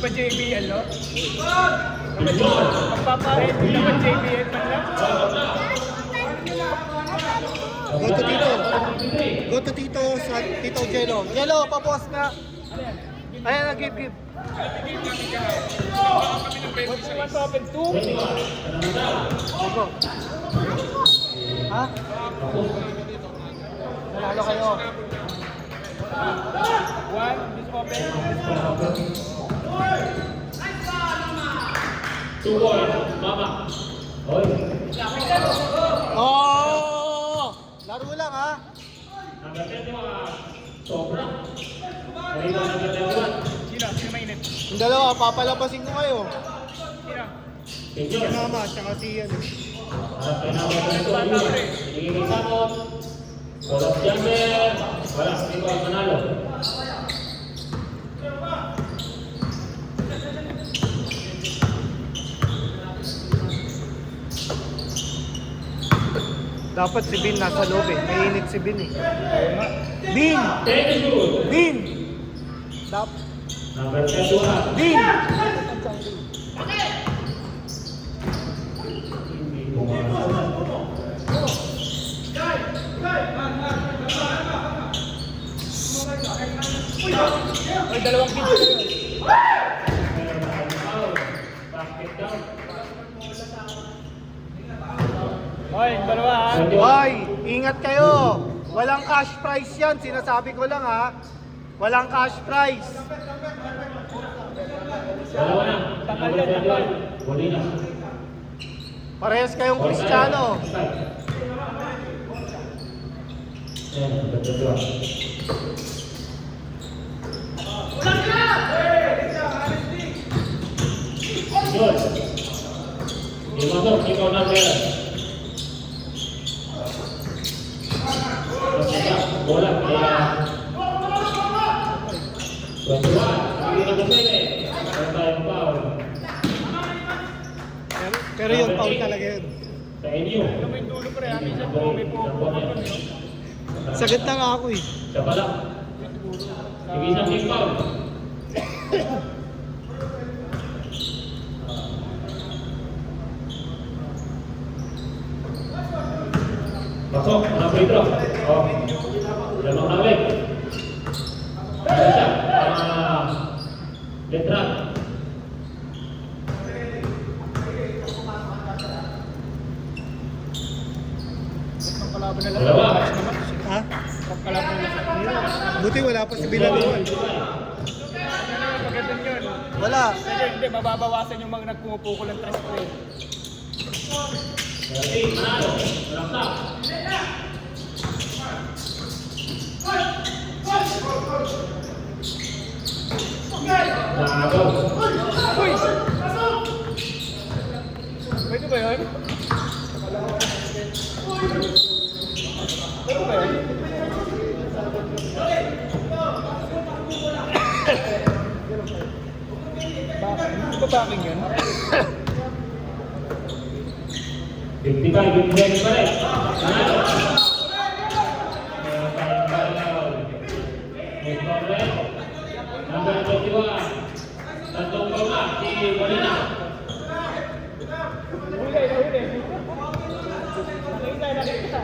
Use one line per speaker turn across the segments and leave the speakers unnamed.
pa JBL, no? Magpapahit mo naman JBL man lang.
Go to Tito. Go to Tito sa Tito Jello. Jello, pabukas na. Ayan na, give.
What's the one open? 2?
Go. Ha? Nanalo kayo.
1, this open.
2 boy, mama. Hoy.
Oh! Laro lang ha.
Number 10 mo, sobra. Hoy, number 10.
Sino? Sino mainit?
Yung dalawa, papalabasin ko kayo.
Sino?
Tingyo.
Si Mama, tsaka si ano.
Harap kayo number 10. Hingin sa mo. Kolot jammer. Wala, hindi ko ang manalo.
Dapat si Bin nasa loob eh. Mainit si Bin eh. Bin!
Thank you.
Bin!
Number 10.
Bin!
Ay, dalawang video na yun.
Basket down.
Hoy, dalawa ha.
Hoy, ingat kayo. Walang cash prize yan. Sinasabi ko lang ha. Walang cash prize.
Dalawa na. Number 21. Huli na.
Parehas kayong Kristiyano.
Ayan, number 21. Yun. Imasok, ikaw na meron. Bola, kaya... 21, hindi na kasene. Meron tayong foul.
Pero yung foul talaga yun.
Sa inyo.
Ano mo yung dulo pre? Minsan po, may po yun.
Sagad na nga ako eh.
Siya pala. Sige isang team foul. Pasok, mga free throw. Oh. Lamang nawik. Ano siya? Letran.
Ang kalaban na lang.
Dalawa.
Ha?
Ang kalaban na lang.
Buti wala pa si Bilaluan.
Maganda yun.
Wala.
Hindi, mababawasan yung mga nagpumupukol ng 3 spray.
Hey, manalo. Malaksak. Nagaw.
Uy! Pwede ba yun? Pwede ba yun? Bakit? Di ba backing yun?
55, 57 pa rin. Manalo. Meron tayong balaw. May problem. Number 21. Tatlong forma, si Molina.
Huli. Nakita.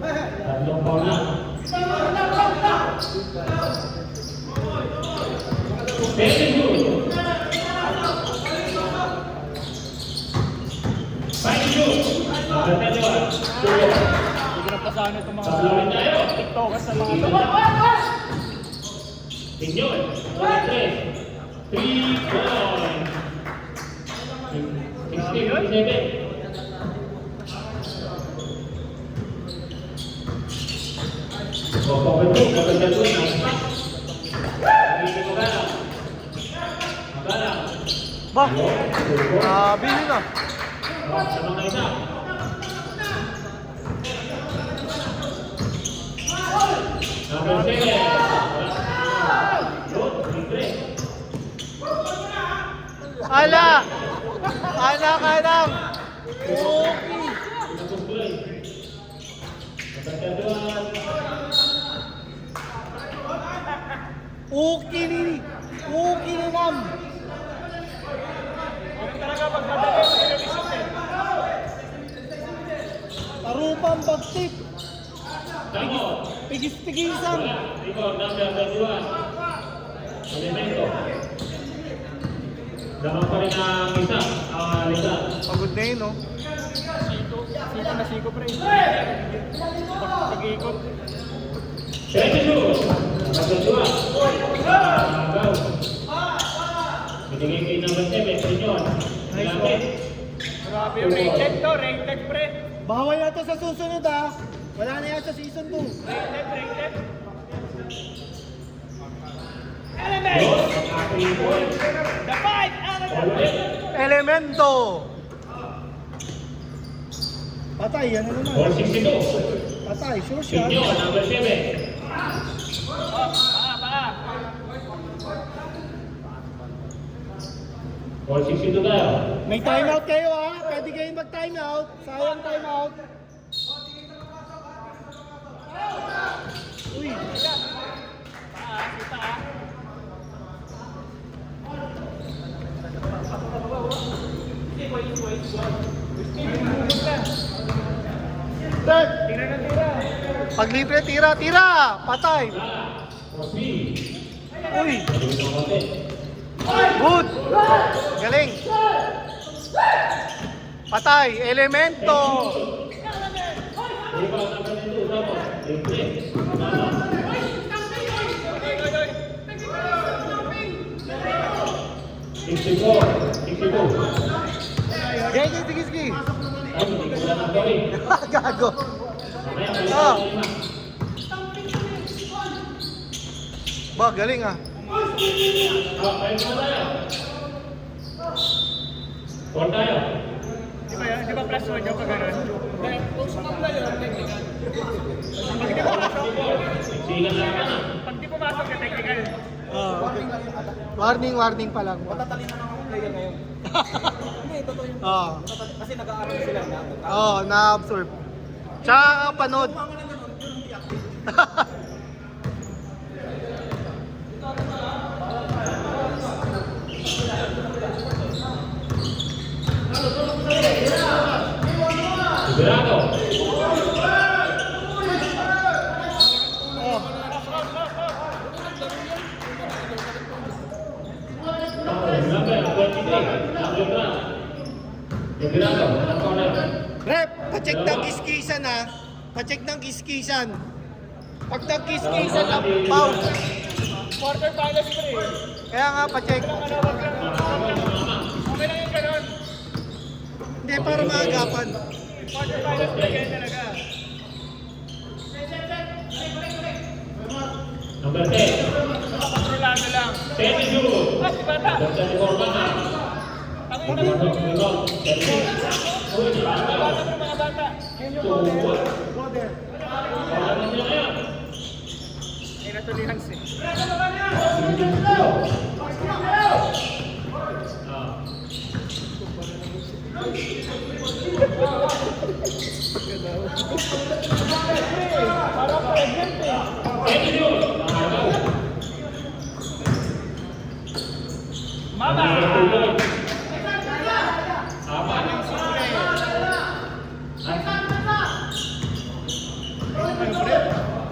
Tatlong forma. Second shoot. Final shoot. Number 21.
Hindi na pasahan itong mga
Sablawin tayo.
TikTokers sa mga
Tignon. Number 3. 3 point. 16-57. Maganda doon. Hindi ko galang. Magalang.
Ba? Grabe yun ah.
Sa mga isa. Number 7. Yun, libre.
Ala! Anak! Okay.
Pinagkustuloy. Maganda doon.
Okay ni Nam.
pag madali, mag-revision eh.
Tarupang bagtik.
Samot.
Pigis-pigisan.
Record number 21. Elemento. Daman pa rin ang isa. Lisa.
Pagod na yun, no?
Siko pre. Pag-ikot.
22. Number 2. Agaw. Binigay kay number 7. Sinyon. Lapit.
Grabe yung rated pre.
Bawal na to sa susunod, ah. Wala na yan sa season 2.
Rated.
Dos. Ang point.
The fight,
Always.
Elemento. Patay, yan na naman.
462.
Patay, sure shot.
Sinyon. Number 7.
Baka.
462 tayo.
May timeout kayo, ah. Pwede kayo mag-timeout. Sayang timeout. Uy. Third.
Tira na tira.
Pag libre, tira, tira. Patay. Uy. Good. Galing. Patay. Elemento. Sige, sige. Gago. Ah. Ba, galing ah.
Di ba plus 1 yung kaganon? Pag di pumasok ka technical.
Warning pa lang.
Matatalino ng player ngayon. Hindi, totoo yun. Kasi nag-aaral sila na.
Na-absorb. Tsaka panood.
Sigurado.
Rep, pacheck ng kiskisan ha. Pacheck ng kiskisan. Pag nag-kiskisan ang foul.
Quarter finals pre.
Kaya nga, pacheck.
Okay lang yung ganon.
Hindi, para maagapan.
Quarter finals pre, ganyan talaga.
Number 10.
Kontrolado lang.
22.
Ah, si Bata.
Number 24 na.
Ang ina mo. Bata pre, mga bata. Ay, natuloy lang si. Parang pregnant eh. Mama!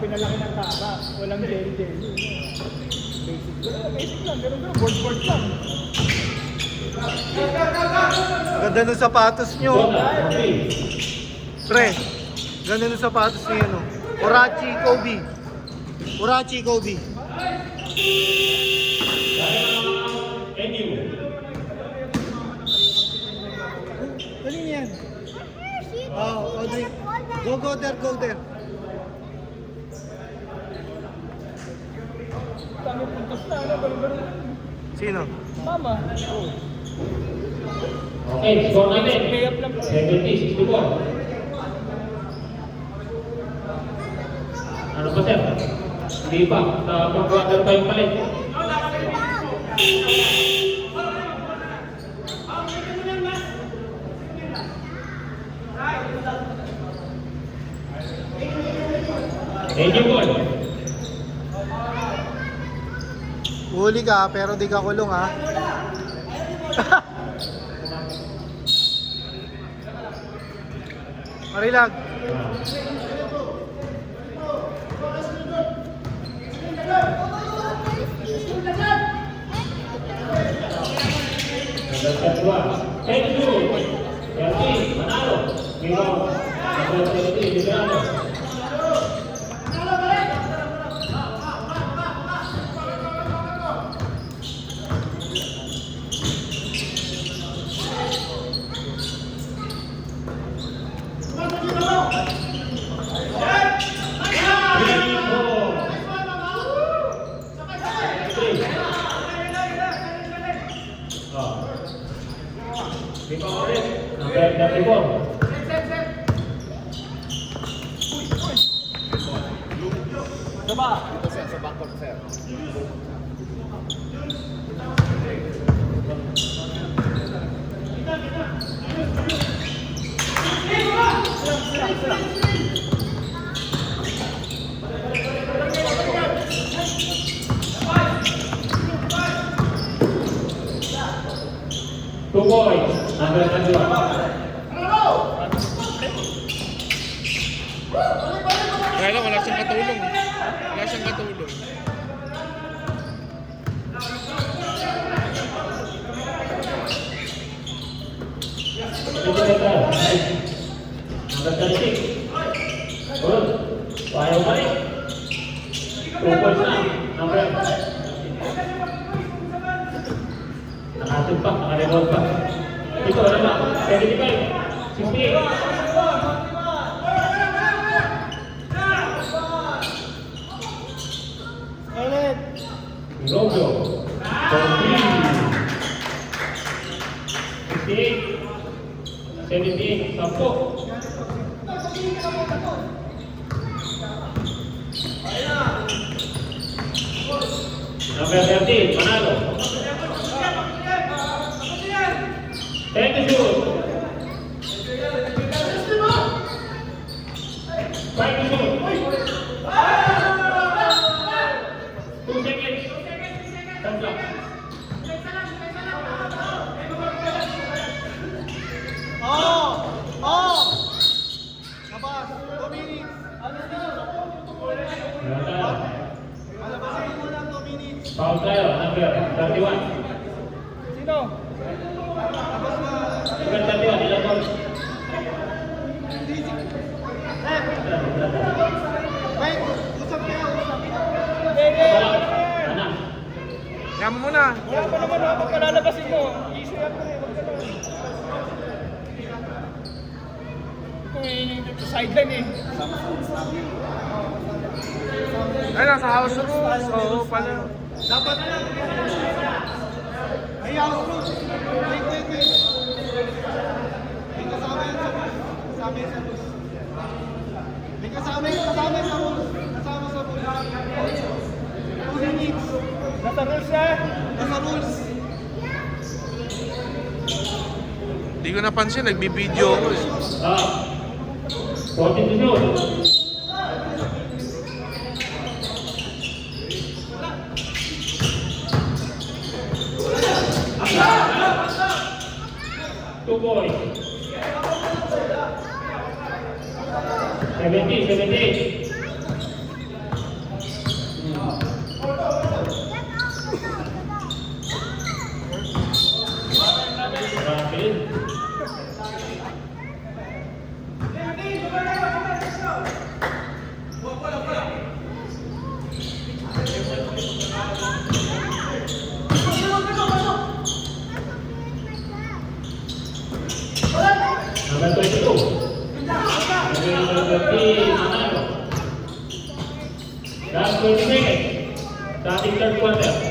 Pinalaki ng taba, walang jelly. Basic lang, ganun, board lang.
Ganda ng sapatos nyo. Pre, ganda ng sapatos niyo, no? Urachi Kobe. Urachi Kobe. Dali niyan. Audrey. Go there.
Kami puntos na, ganun.
Sino?
Mama.
Okay, score natin.
Pay up lang po.
70-64. Ano pa sir? Hindi pa. Pag-quarter pa yung palit. Thank you, boy.
Huli ka, pero di ka kulong ha. Marilag.
Number 2. Thank you. Berti, Manalo. Rebound. Number 17, Liberano. Two points, number 21.
Kaya lang, wala siyang katulong. Wala siyang katulong.
Number 36. Good. Ayaw pa rin. 2 points na. Number. Nakatid pa, nakareload pa. Ito, ano ba? 75. 68. Robio. 68. 78. 10. Number 13, Manalo. 10 to shoot. 5 to shoot. 2 seconds. Thumbs up.
Labas, 2 minutes.
Meron tayo.
Alabasin mo lang 2 minutes.
Foul tayo, number 31.
Sino?
Number 31, ilang points?
Wait, usap kayo, usap.
Wala. Anak.
Yaman mo na.
Wala pa naman ako palalabasin mo. Issue yan pa rin. Huwag ka lang. Kung yung sideline eh.
Ay, nasa house rules. Oo, pala. Dapat may house rules. Wait. May kasama yan sa rules. Kasama yan sa rules. May kasama sa rules. Kasama sa rules. 2 minutes.
Nasa rules na.
Nasa rules. Hindi ko napansin, nagbibideo ako eh.
14 to shoot. Two boys. 17. Rapid. Number 22. Number 30, Manalo. Last 20 seconds. Starting third quarter.